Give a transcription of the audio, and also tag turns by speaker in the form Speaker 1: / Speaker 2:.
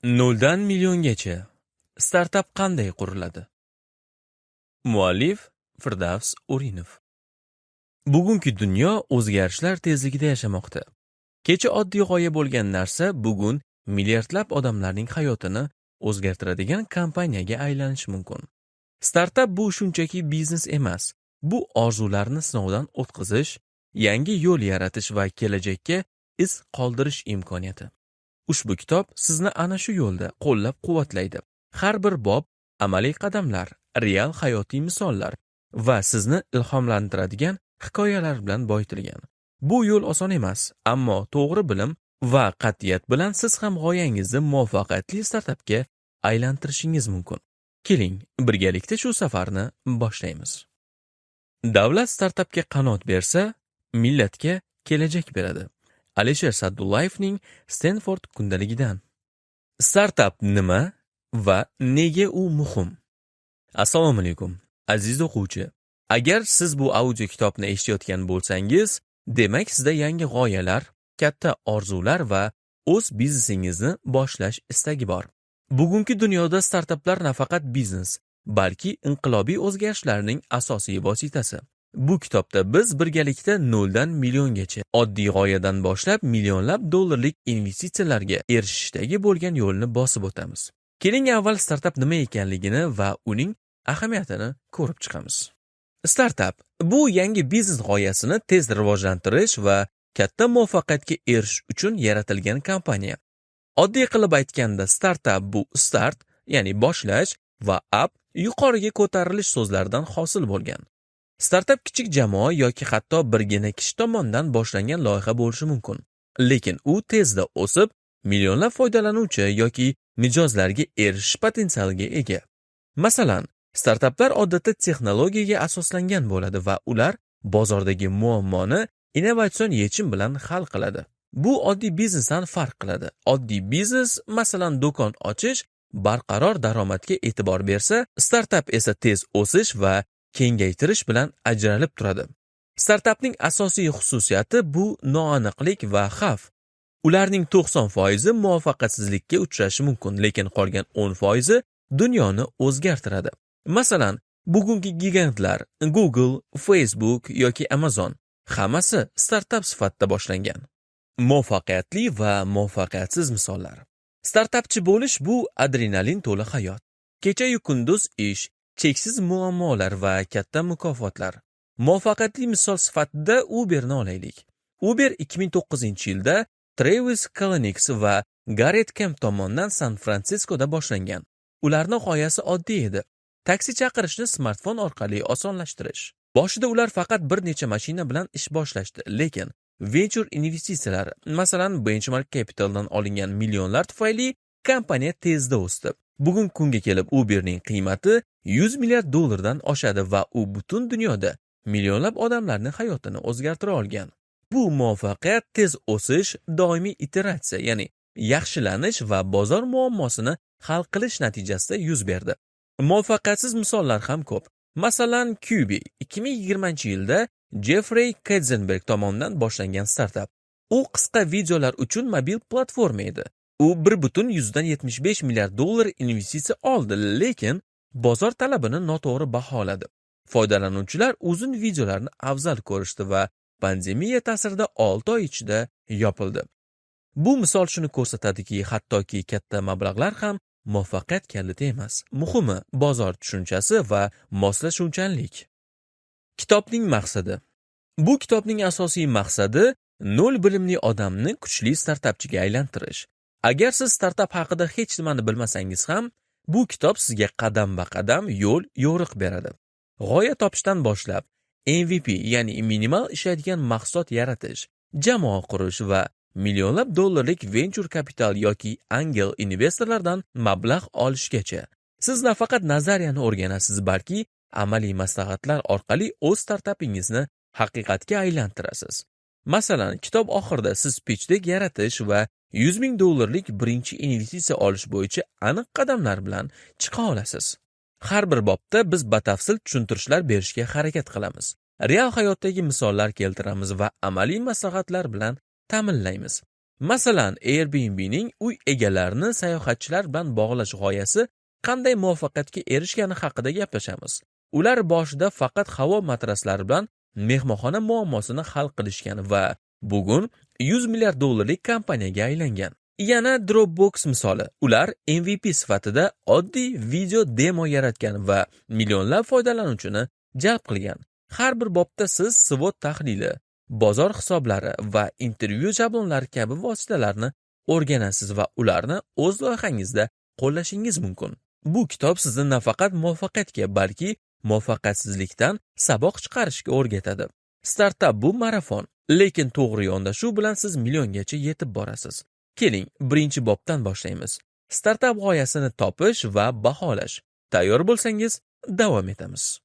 Speaker 1: Noldan milliongacha startap qanday quriladi? Muallif Firdavs O'rinov. Bugungi dunyo o'zgarishlar tezligida yashamoqda. Kecha oddiy g'oya bo'lgan narsa bugun milliardlab odamlarning hayotini o'zgartiradigan kompaniyaga aylanishi mumkin. Startap bu shunchaki biznes emas. Bu orzularni sinovdan o'tkazish, yangi yo'l yaratish va kelajakka iz qoldirish imkoniyati. Ushbu kitob sizni ana shu yo'lda qo'llab-quvvatlaydi. Har bir bob amaliy qadamlar, real hayotiy misollar va sizni ilhomlantiradigan hikoyalar bilan boyitilgan. Bu yo'l oson emas, ammo to'g'ri bilim va qat'iyat bilan siz ham g'oyangizni muvaffaqiyatli startapga aylantirishingiz mumkin. Keling, birgalikda shu safarni boshlaymiz. Davlat startapga qanot bersa, millatga kelajak beradi. Alisher Sa'dullayevning Stanford kundaligidan. Startap nima va nega u muhim? Assalomu alaykum, aziz o'quvchi. Agar siz bu audio kitobni eshitayotgan bo'lsangiz, demak sizda yangi g'oyalar, katta orzular va o'z biznesingizni boshlash istagi bor. Bugungi dunyoda startaplar nafaqat biznes, balki inqilobiy o'zgarishlarning asosiy vositasi. Bu kitobda biz birgalikda noldan milliongacha oddiy g'oyadan boshlab millionlab dollarlik investitsiyalarga erishishdagi bo'lgan yo'lni bosib o'tamiz. Keling avval startap nima ekanligini va uning ahamiyatini ko'rib chiqamiz. Startap bu yangi biznes g'oyasini tez rivojlantirish va katta muvaffaqiyatga erishish uchun yaratilgan kompaniya. Oddiy qilib aytganda startap bu start, ya'ni boshlash va up yuqoriga ko'tarilish so'zlaridan hosil bo'lgan. Startap kichik jamoa yoki hatto birgina kishi tomonidan boshlangan loyiha bo'lishi mumkin. Lekin u tezda o'sib, millionlab foydalanuvchi yoki mijozlarga erishish potensialiga ega. Masalan, startaplar odatda texnologiyaga asoslangan bo'ladi va ular bozordagi muammoni innovatsion yechim bilan hal qiladi. Bu oddiy biznesdan farq qiladi. Oddiy biznes, masalan, do'kon ochish, barqaror daromadga e'tibor bersa, startap esa tez o'sish va kengaytirish bilan ajralib turadi. Startapning asosiy xususiyati bu noaniqlik va xavf. Ularning 90% muvaffaqiyatsizlikka uchrashi mumkin, lekin qolgan 10% dunyoni o'zgartiradi. Masalan, bugungi gigantlar Google, Facebook yoki Amazon hammasi startap sifatida boshlangan. Muvaffaqiyatli va muvaffaqiyatsiz misollar. Startapchi bo'lish bu adrenalin to'la hayot. Kecha-yu kunduz ish, cheksiz muammolar va katta mukofotlar. Muvaffaqiyatli misol sifatida Uberni olaylik. Uber 2009-yilda Travis Kalanick va Garrett Camp tomonidan San-Fransiskoda boshlangan. Ularning g'oyasi oddiy edi. Taksi chaqirishni smartfon orqali osonlashtirish. Boshida ular faqat bir necha mashina bilan ish boshlashdi, lekin venture investitsiyalar, masalan, Benchmark Capitaldan olingan millionlar tufayli kompaniya tezda o'sdi. Bugun kunga kelib Uberning qiymati 100 milliard dollardan oshadi va u butun dunyoda millionlab odamlarning hayotini o'zgartira olgan. Bu muvaffaqiyat tez o'sish, doimiy iteratsiya, ya'ni yaxshilanish va bozor muammosini hal qilish natijasida yuz berdi. Muvaffaqiyatsiz misollar ham ko'p. Masalan, Quibi 2020-yilda Jeffrey Katzenberg tomonidan boshlangan startap. U qisqa videolar uchun mobil platforma edi. U 1,75 milliard dollar investitsiya oldi, lekin bozor talabini noto'g'ri baholadi. Foydalanuvchilar uzun videolarni afzal ko'rishdi va pandemiya ta'sirida 6 oy ichida yopildi. Bu misol shuni ko'rsatadiki, hattoki katta mablag'lar ham muvaffaqiyat kaliti emas. Muhimi bozor tushunchasi va moslashuvchanlik. Kitobning maqsadi. Bu kitobning asosiy maqsadi nol bilimli odamni kuchli startapchiga aylantirish. Agar siz startap haqida hech nimani bilmasangiz ham, bu kitob sizga qadam-ba-qadam yo'l yo'riq beradi. G'oya topishdan boshlab, MVP, ya'ni minimal ishlaydigan mahsulot yaratish, jamoa qurish va millionlab dollarlik venture kapital yoki angel investorlardan mablag' olishgacha. Siz nafaqat nazariyani o'rganasiz, balki amaliy maslahatlar orqali o'z startapingizni haqiqatga aylantirasiz. Masalan, kitob oxirida siz pitchdek yaratish va 100 ming dollarlik birinchi investitsiya olish bo'yicha aniq qadamlar bilan chiqa olasiz. Har bir bobda biz batafsil tushuntirishlar berishga harakat qilamiz. Real hayotdagi misollar keltiramiz va amaliy maslahatlar bilan ta'minlaymiz. Masalan, Airbnb'ning uy egalarini sayohatchilar bilan bog'lash g'oyasi qanday muvaffaqiyatga erishgani haqida gaplashamiz. Ular boshida faqat havo matraslari bilan mehmonxona muammosini hal qilishgan va bugun $100 milliard kompaniyaga aylangan. Yana Dropbox misoli. Ular MVP sifatida oddiy video demo yaratgan va millionlab foydalanuvchini jalb qilgan. Har bir bobda siz SWOT tahlili, bozor hisoblari va intervyu shablonlari kabi vositalarni o'rganasiz va ularni o'z loyihangizda qo'llashingiz mumkin. Bu kitob sizni nafaqat muvaffaqiyatga, balki muvaffaqiyatsizlikdan saboq chiqarishga o'rgatadi. Startap bu marafon, lekin to'g'ri yondashuv bilan siz milliongacha yetib borasiz. Keling, birinchi bobdan boshlaymiz. Startap g'oyasini topish va baholash. Tayyor bo'lsangiz, davom etamiz.